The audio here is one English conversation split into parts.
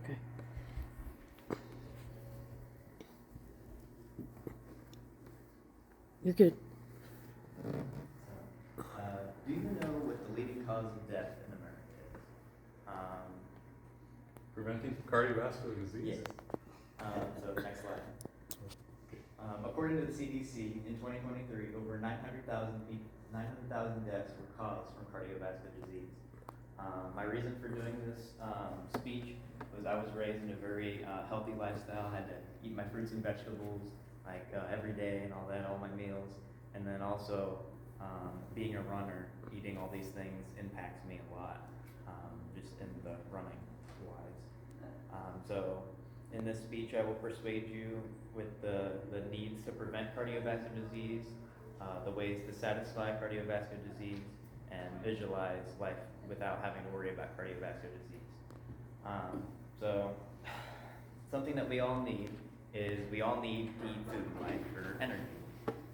Okay. You're good. Do you know what the leading cause of death in America is? Preventing cardiovascular disease? Yes. So next slide. According to the CDC, in 2023, over 900,000 deaths were caused from cardiovascular disease. My reason for doing this speech was I was raised in a very healthy lifestyle. I had to eat my fruits and vegetables like every day and all that, all my meals. And then also being a runner, eating all these things impacts me a lot, just in the running wise. So in this speech, I will persuade you with the needs to prevent cardiovascular disease, the ways to satisfy cardiovascular disease, and visualize life without having to worry about cardiovascular disease. So something that we all need is we all need to eat food, right, for energy.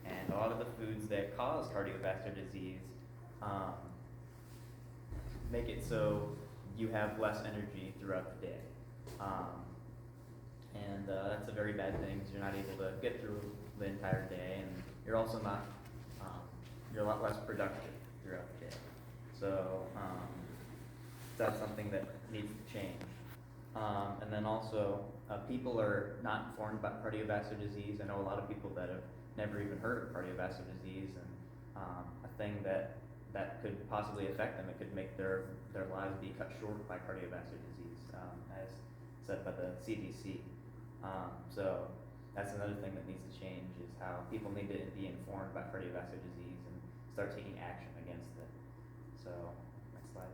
And a lot of the foods that cause cardiovascular disease make it so you have less energy throughout the day. And that's a very bad thing because you're not able to get through the entire day, and you're also not, you're a lot less productive throughout the day. So that's something that needs to change. And then also, people are not informed about cardiovascular disease. I know a lot of people that have never even heard of cardiovascular disease, and a thing that could possibly affect them. It could make their lives be cut short by cardiovascular disease, as said by the CDC. So that's another thing that needs to change, is how people need to be informed about cardiovascular disease and start taking action against it. So next slide.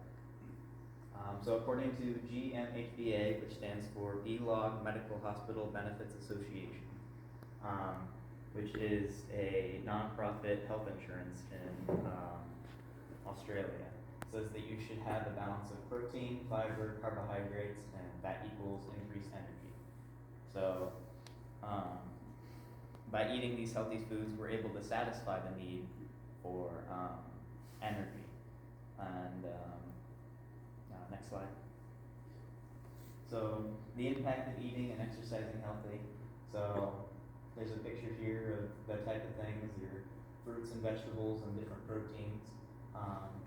So according to GMHBA, which stands for B-Log Medical Hospital Benefits Association, which is a non-profit health insurance in Australia, says that you should have a balance of protein, fiber, carbohydrates, and that equals increased energy. So by eating these healthy foods, we're able to satisfy the need for energy. And next slide. So the impact of eating and exercising healthy. So there's a picture here of the type of things, your fruits and vegetables and different proteins.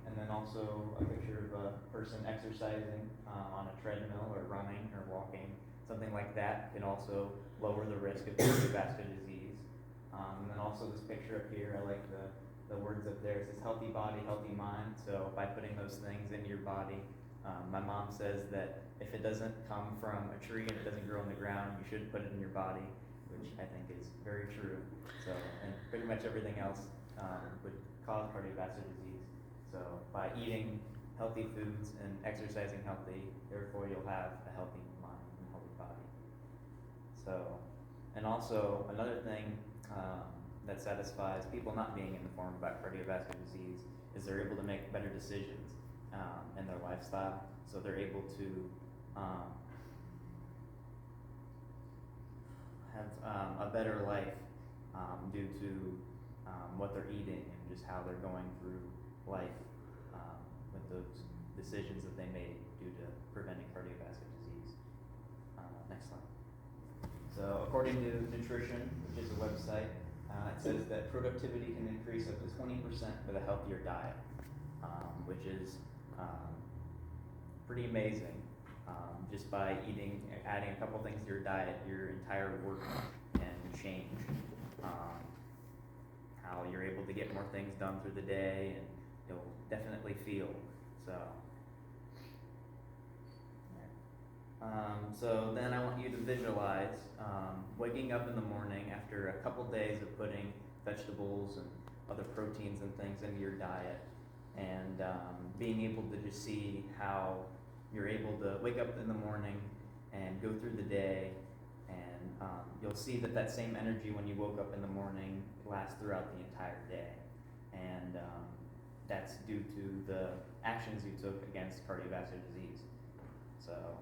And then also a picture of a person exercising on a treadmill or running or walking. Something like that can also lower the risk of cardiovascular disease. And then also this picture up here, I like the words up there. It says healthy body, healthy mind. So by putting those things in your body, my mom says that if it doesn't come from a tree and it doesn't grow on the ground, you should put it in your body, which I think is very true. So, and pretty much everything else would cause cardiovascular disease. So by eating healthy foods and exercising healthy, therefore you'll have a healthy mind and healthy body. So, and also another thing that satisfies people not being informed about cardiovascular disease is they're able to make better decisions in their lifestyle. So they're able to have a better life due to what they're eating and just how they're going through life with those decisions that they made due to preventing cardiovascular disease. Next slide. So according to Nutrition, which is a website, it says that productivity can increase up to 20% with a healthier diet, which is pretty amazing. Just by adding a couple things to your diet, your entire work can change. How you're able to get more things done through the day, and you'll definitely feel so. So then I want you to visualize waking up in the morning after a couple days of putting vegetables and other proteins and things into your diet, and being able to just see how you're able to wake up in the morning and go through the day, and you'll see that same energy when you woke up in the morning lasts throughout the entire day, and that's due to the actions you took against cardiovascular disease. So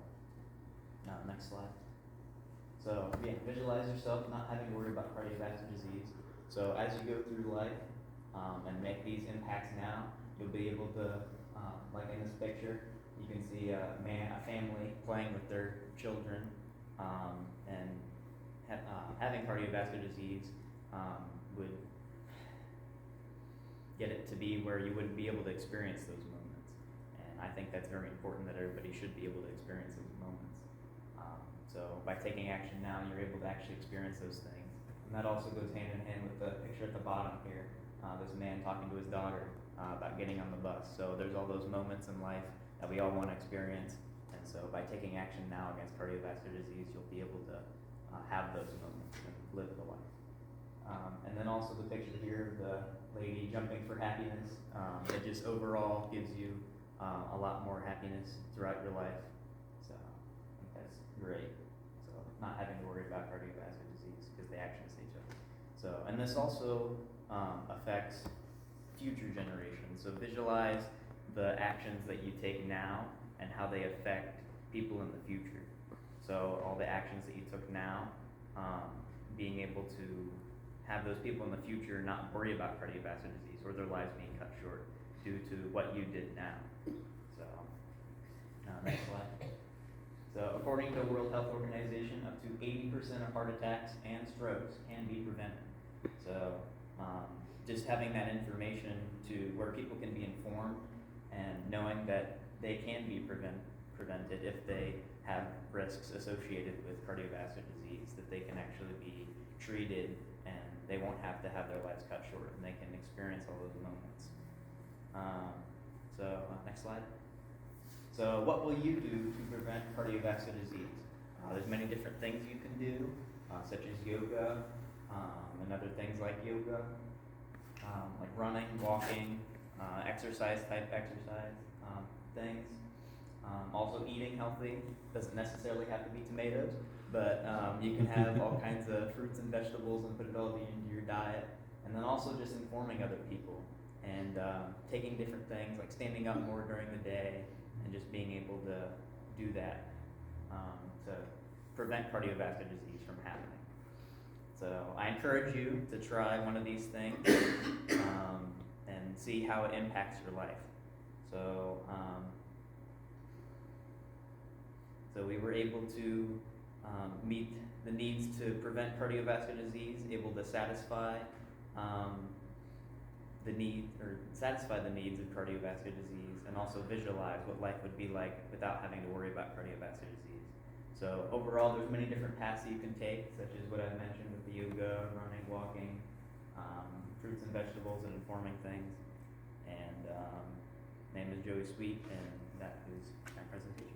next slide. So yeah, visualize yourself not having to worry about cardiovascular disease. So as you go through life and make these impacts now, you'll be able to, like in this picture, you can see a family family playing with their children, and having cardiovascular disease would get it to be where you wouldn't be able to experience those moments. And I think that's very important, that everybody should be able to experience those moments. So by taking action now, you're able to actually experience those things. And that also goes hand in hand with the picture at the bottom here. This man talking to his daughter about getting on the bus. So there's all those moments in life that we all want to experience. And so by taking action now against cardiovascular disease, you'll be able to have those moments and live the life. And then also the picture here of the lady jumping for happiness. It just overall gives you a lot more happiness throughout your life. So I think that's great. So not having to worry about cardiovascular disease because they actually see each other. So, and this also affects future generations. So visualize the actions that you take now and how they affect people in the future. So all the actions that you took now, being able to have those people in the future not worry about cardiovascular disease or their lives being cut short due to what you did now. So, next slide. So according to the World Health Organization, up to 80% of heart attacks and strokes can be prevented. So just having that information to where people can be informed and knowing that they can be prevented if they have risks associated with cardiovascular disease, that they can actually be treated and they won't have to have their lives cut short and they can experience all those moments. Next slide. So what will you do to prevent cardiovascular disease? There's many different things you can do, such as yoga, and other things like yoga, like running, walking, exercise things. Also eating healthy, doesn't necessarily have to be tomatoes, but you can have all kinds of fruits and vegetables and put it all into your diet. And then also just informing other people and taking different things, like standing up more during the day and just being able to do that to prevent cardiovascular disease from happening. So I encourage you to try one of these things and see how it impacts your life. So we were able to meet the needs to prevent cardiovascular disease, able to satisfy the needs of cardiovascular disease, and also visualize what life would be like without having to worry about cardiovascular disease. So overall, there's many different paths that you can take, such as what I mentioned with the yoga, running, walking, fruits and vegetables, and informing things. And name is Joey Sweet, and that is my presentation.